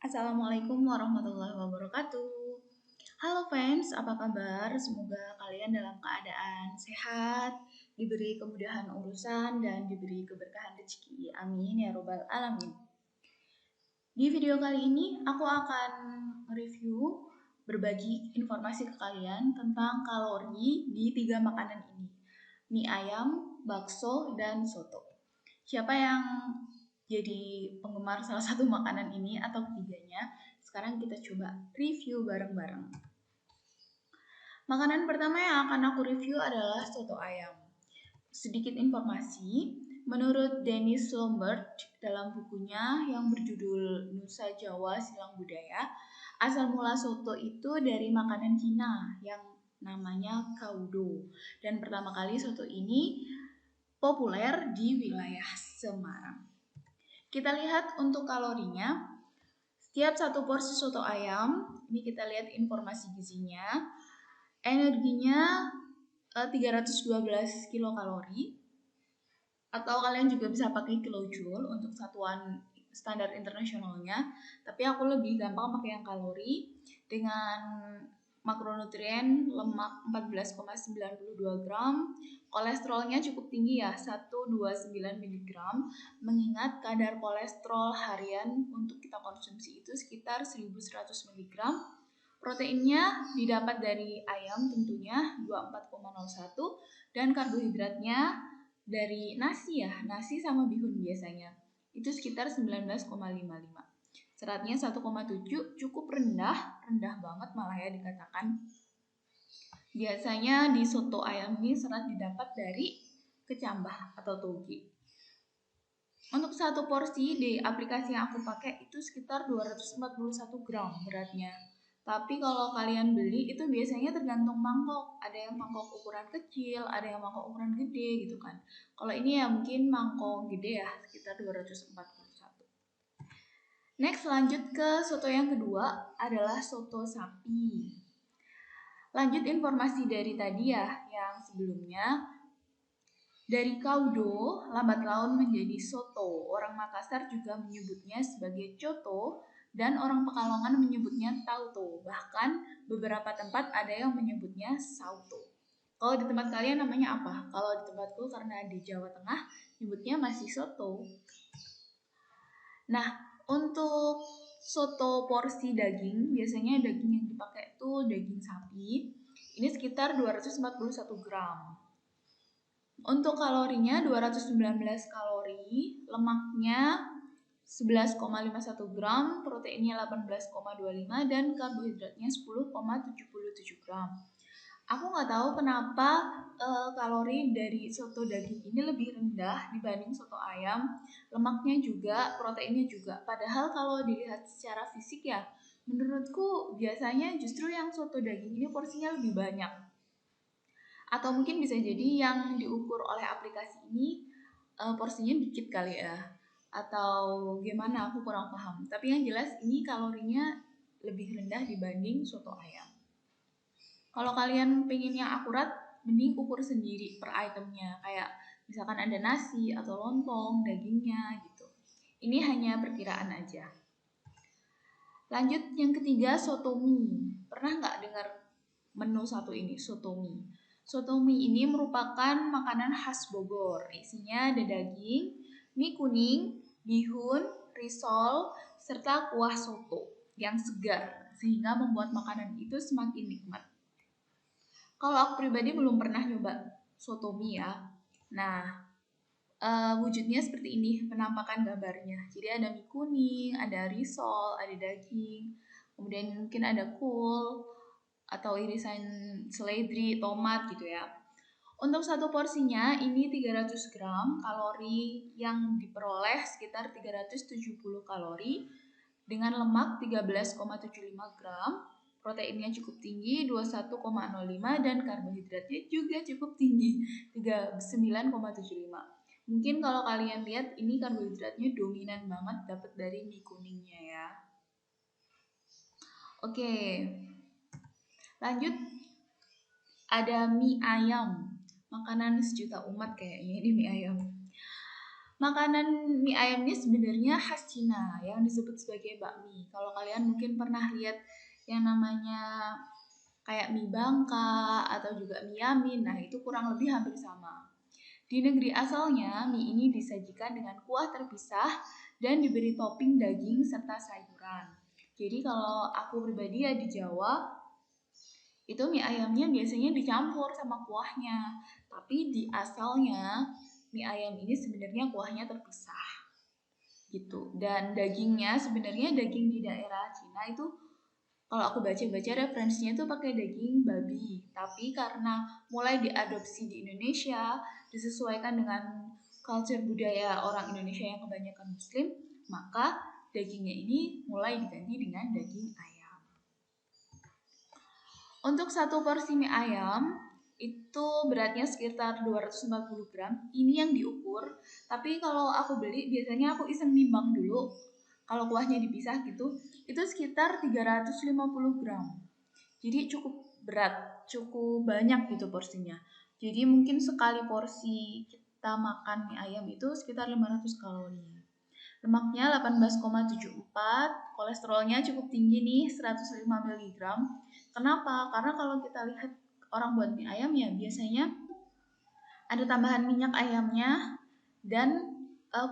Assalamualaikum warahmatullahi wabarakatuh. Halo fans, apa kabar? Semoga kalian dalam keadaan sehat, diberi kemudahan urusan, dan diberi keberkahan rezeki. Amin ya robbal alamin. Di video kali ini, aku akan review berbagi informasi ke kalian tentang kalori di 3 makanan ini. Mie ayam, bakso, dan soto. Siapa yang jadi penggemar salah satu makanan ini atau ketiganya? Sekarang kita coba review bareng-bareng. Makanan pertama yang akan aku review adalah soto ayam. Sedikit informasi, menurut Dennis Lombard dalam bukunya yang berjudul Nusa Jawa Silang Budaya, asal mula soto itu dari makanan Cina yang namanya kaudo. Dan pertama kali soto ini populer di wilayah Semarang. Kita lihat untuk kalorinya. Setiap satu porsi soto ayam, ini kita lihat informasi gizinya. Energinya 312 kilokalori, atau kalian juga bisa pakai kilojoule untuk satuan standar internasionalnya, tapi aku lebih gampang pakai yang kalori dengan makronutrien lemak 14,92 gram, kolesterolnya cukup tinggi ya, 129 mg, mengingat kadar kolesterol harian untuk kita konsumsi itu sekitar 1100 mg. Proteinnya didapat dari ayam tentunya 24,01 dan karbohidratnya dari nasi ya, nasi sama bihun biasanya. Itu sekitar 19,55. Seratnya 1,7, cukup rendah banget malah ya dikatakan. Biasanya di soto ayam ini serat didapat dari kecambah atau toge. Untuk satu porsi di aplikasi yang aku pakai itu sekitar 241 gram beratnya. Tapi kalau kalian beli itu biasanya tergantung mangkok. Ada yang mangkok ukuran kecil, ada yang mangkok ukuran gede gitu kan. Kalau ini ya mungkin mangkok gede ya, sekitar 241. Next lanjut ke soto yang kedua adalah soto sapi. Lanjut informasi dari tadi ya, yang sebelumnya. Dari kaudo, lambat laun menjadi soto. Orang Makassar juga menyebutnya sebagai coto, dan orang Pekalongan menyebutnya tauto. Bahkan beberapa tempat ada yang menyebutnya sauto. Kalau di tempat kalian namanya apa? Kalau di tempatku karena di Jawa Tengah nyebutnya masih soto. Nah, untuk soto porsi daging, biasanya daging yang dipakai itu daging sapi. Ini sekitar 241 gram. Untuk kalorinya 219 kalori, lemaknya 11,51 gram, proteinnya 18,25 dan karbohidratnya 10,77 gram. Aku nggak tahu kenapa kalori dari soto daging ini lebih rendah dibanding soto ayam, lemaknya juga, proteinnya juga. Padahal kalau dilihat secara fisik ya, menurutku biasanya justru yang soto daging ini porsinya lebih banyak. Atau mungkin bisa jadi yang diukur oleh aplikasi ini porsinya dikit kali ya. Atau gimana, aku kurang paham. Tapi yang jelas ini kalorinya lebih rendah dibanding soto ayam. Kalau kalian pengen yang akurat, mending ukur sendiri per itemnya. Kayak misalkan ada nasi atau lontong, dagingnya gitu. Ini hanya perkiraan aja. Lanjut yang ketiga, soto mie. Pernah nggak dengar menu satu ini, soto mie? Soto mie ini merupakan makanan khas Bogor. Isinya ada daging, mie kuning, bihun, risol, serta kuah soto yang segar sehingga membuat makanan itu semakin nikmat. Kalau aku pribadi belum pernah nyoba soto mie ya. Nah, wujudnya seperti ini penampakan gambarnya. Jadi ada mie kuning, ada risol, ada daging, kemudian mungkin ada kol atau irisan seledri, tomat gitu ya. Untuk satu porsinya ini 300 gram, kalori yang diperoleh sekitar 370 kalori dengan lemak 13,75 gram, proteinnya cukup tinggi 21,05 dan karbohidratnya juga cukup tinggi 39,75. Mungkin kalau kalian lihat ini karbohidratnya dominan banget dapat dari mie kuningnya ya. Oke. Lanjut, ada mie ayam, makanan sejuta umat kayaknya ini mie ayam. Makanan mie ayam ini sebenarnya khas Cina yang disebut sebagai bakmi. Kalau kalian mungkin pernah lihat yang namanya kayak mie Bangka atau juga mie Yamin, nah itu kurang lebih hampir sama. Di negeri asalnya, mie ini disajikan dengan kuah terpisah dan diberi topping daging serta sayuran. Jadi kalau aku pribadi ya di Jawa, itu mie ayamnya biasanya dicampur sama kuahnya. Tapi di asalnya, mie ayam ini sebenarnya kuahnya terpisah gitu. Dan dagingnya sebenarnya daging di daerah Cina itu kalau aku baca-baca referensinya itu pakai daging babi, tapi karena mulai diadopsi di Indonesia, disesuaikan dengan culture budaya orang Indonesia yang kebanyakan Muslim, maka dagingnya ini mulai diganti dengan daging ayam. Untuk satu porsi mie ayam itu beratnya sekitar 240 gram. Ini yang diukur, tapi kalau aku beli biasanya aku iseng nimbang dulu. Kalau kuahnya dipisah gitu, itu sekitar 350 gram. Jadi cukup berat, cukup banyak gitu porsinya. Jadi mungkin sekali porsi kita makan mie ayam itu sekitar 500 kalori. Lemaknya 18,74, kolesterolnya cukup tinggi nih 105 mg. Kenapa? Karena kalau kita lihat orang buat mie ayam ya biasanya ada tambahan minyak ayamnya dan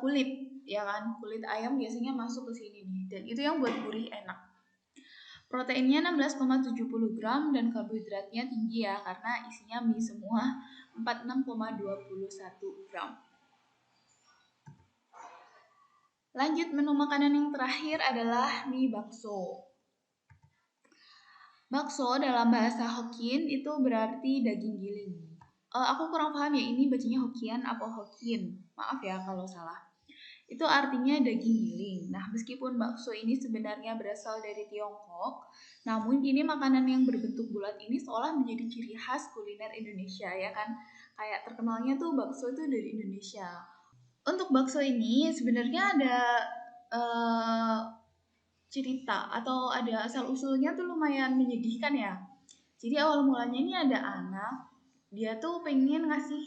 kulit, ya kan? Kulit ayam biasanya masuk ke sini nih dan itu yang buat gurih enak. Proteinnya 16,70 gram dan karbohidratnya tinggi ya karena isinya mie semua 46,21 gram. Lanjut, menu makanan yang terakhir adalah mie bakso. Bakso dalam bahasa Hokkien itu berarti daging giling. Aku kurang paham ya ini bacanya Hokkien apa Hokkien. Maaf ya kalau salah. Itu artinya daging giling. Nah, meskipun bakso ini sebenarnya berasal dari Tiongkok, namun kini makanan yang berbentuk bulat ini seolah menjadi ciri khas kuliner Indonesia ya kan. Kayak terkenalnya tuh bakso itu dari Indonesia. Untuk bakso ini sebenarnya ada cerita atau ada asal usulnya tuh lumayan menyedihkan ya. Jadi awal mulanya ini ada anak, dia tuh pengen ngasih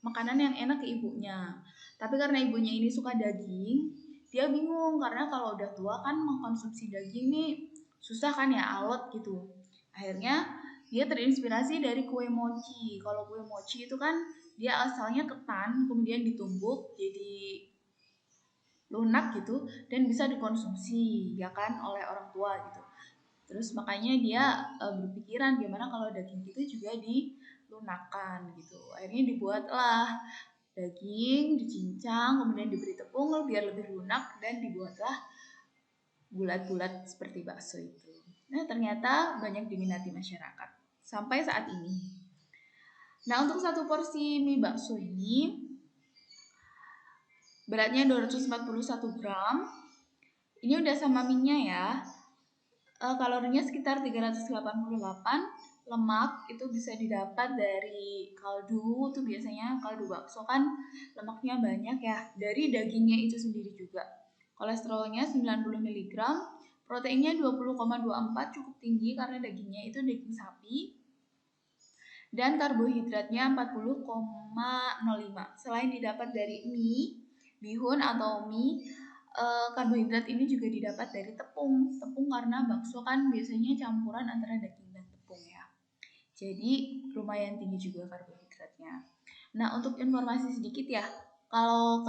makanan yang enak ke ibunya. Tapi karena ibunya ini suka daging, dia bingung karena kalau udah tua kan mengkonsumsi daging nih susah kan ya, alot gitu. Akhirnya dia terinspirasi dari kue mochi. Kalau kue mochi itu kan dia asalnya ketan, kemudian ditumbuk jadi lunak gitu dan bisa dikonsumsi ya kan oleh orang tua gitu. Terus makanya dia berpikiran gimana kalau daging itu juga dilunakkan gitu. Akhirnya dibuatlah daging, dicincang, kemudian diberi tepung biar lebih lunak dan dibuatlah bulat-bulat seperti bakso itu. Nah, ternyata banyak diminati masyarakat sampai saat ini. Nah, untuk satu porsi mie bakso ini beratnya 241 gram. Ini udah sama minyak ya. Kalorinya sekitar 388. Lemak itu bisa didapat dari kaldu, tuh biasanya kaldu bakso kan lemaknya banyak ya, dari dagingnya itu sendiri juga. Kolesterolnya 90 mg, proteinnya 20,24 cukup tinggi karena dagingnya itu daging sapi. Dan karbohidratnya 40,05. Selain didapat dari mie, bihun atau mie, karbohidrat ini juga didapat dari tepung. Tepung karena bakso kan biasanya campuran antara daging dan tepung ya. Jadi lumayan tinggi juga karbohidratnya. Nah, untuk informasi sedikit ya, kalau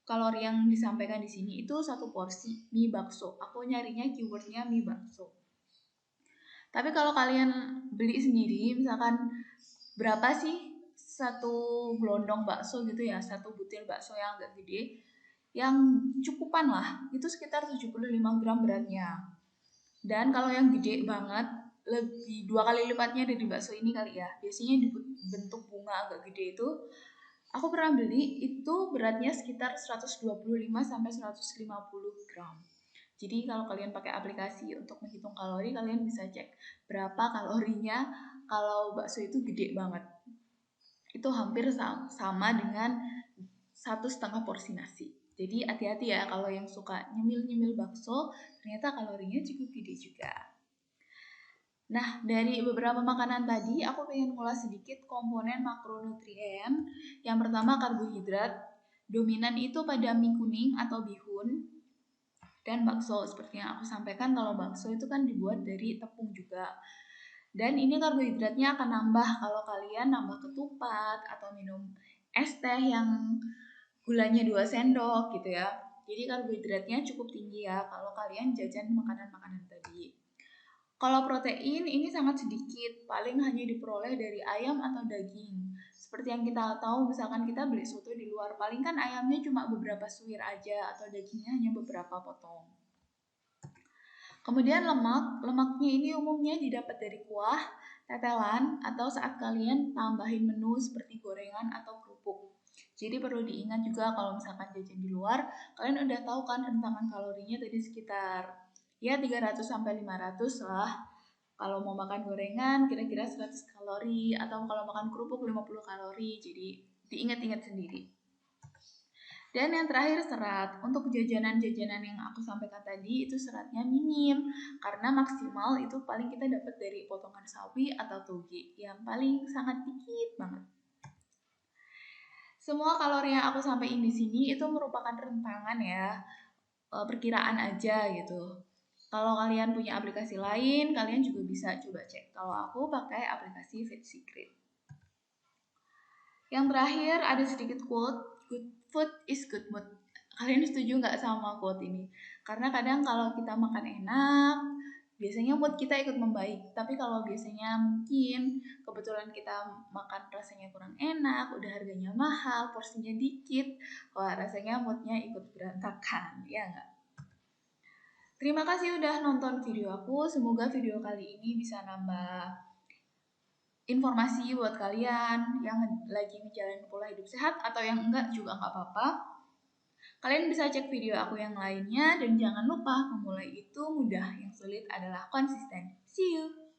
kalori yang disampaikan di sini itu satu porsi mie bakso. Aku nyarinya keywordnya mie bakso. Tapi kalau kalian beli sendiri, misalkan berapa sih satu gelondong bakso gitu ya, satu butir bakso yang agak gede, yang cukupan lah, itu sekitar 75 gram beratnya. Dan kalau yang gede banget, lebih 2 kali lipatnya dari bakso ini kali ya. Biasanya dibentuk bunga agak gede itu, aku pernah beli itu beratnya sekitar 125 sampai 150 gram. Jadi kalau kalian pakai aplikasi untuk menghitung kalori, kalian bisa cek berapa kalorinya kalau bakso itu gede banget. Itu hampir sama dengan 1,5 porsi nasi. Jadi hati-hati ya kalau yang suka nyemil-nyemil bakso, ternyata kalorinya cukup gede juga. Nah, dari beberapa makanan tadi, aku pengen ngulas sedikit komponen makronutrien. Yang pertama karbohidrat. Dominan itu pada mie kuning atau bihun dan bakso. Seperti yang aku sampaikan, kalau bakso itu kan dibuat dari tepung juga. Dan ini karbohidratnya akan nambah kalau kalian nambah ketupat atau minum es teh yang gulanya 2 sendok gitu ya. Jadi karbohidratnya cukup tinggi ya kalau kalian jajan makanan-makanan tadi. Kalau protein ini sangat sedikit, paling hanya diperoleh dari ayam atau daging. Seperti yang kita tahu, misalkan kita beli soto di luar, paling kan ayamnya cuma beberapa suwir aja atau dagingnya hanya beberapa potong. Kemudian lemaknya ini umumnya didapat dari kuah, tetelan, atau saat kalian tambahin menu seperti gorengan atau kerupuk. Jadi perlu diingat juga kalau misalkan jajan di luar, kalian udah tahu kan rentangan kalorinya tadi sekitar ya 300 sampai 500 lah. Kalau mau makan gorengan kira-kira 100 kalori atau kalau makan kerupuk 50 kalori. Jadi diingat-ingat sendiri. Dan yang terakhir serat. Untuk jajanan-jajanan yang aku sampaikan tadi itu seratnya minim karena maksimal itu paling kita dapat dari potongan sawi atau toge yang paling sangat dikit banget. Semua kalori yang aku sampaikan di sini itu merupakan rentangan ya, perkiraan aja gitu. Kalau kalian punya aplikasi lain, kalian juga bisa coba cek. Kalau aku pakai aplikasi Fit Secret. Yang terakhir ada sedikit quote, good food is good mood. Kalian setuju nggak sama quote ini? Karena kadang kalau kita makan enak, biasanya mood kita ikut membaik. Tapi kalau biasanya mungkin kebetulan kita makan rasanya kurang enak, udah harganya mahal, porsinya dikit, wah rasanya moodnya ikut berantakan, ya nggak? Terima kasih udah nonton video aku. Semoga video kali ini bisa nambah informasi buat kalian yang lagi menjalani pola hidup sehat atau yang enggak juga nggak apa-apa. Kalian bisa cek video aku yang lainnya dan jangan lupa memulai itu mudah, yang sulit adalah konsisten. See you!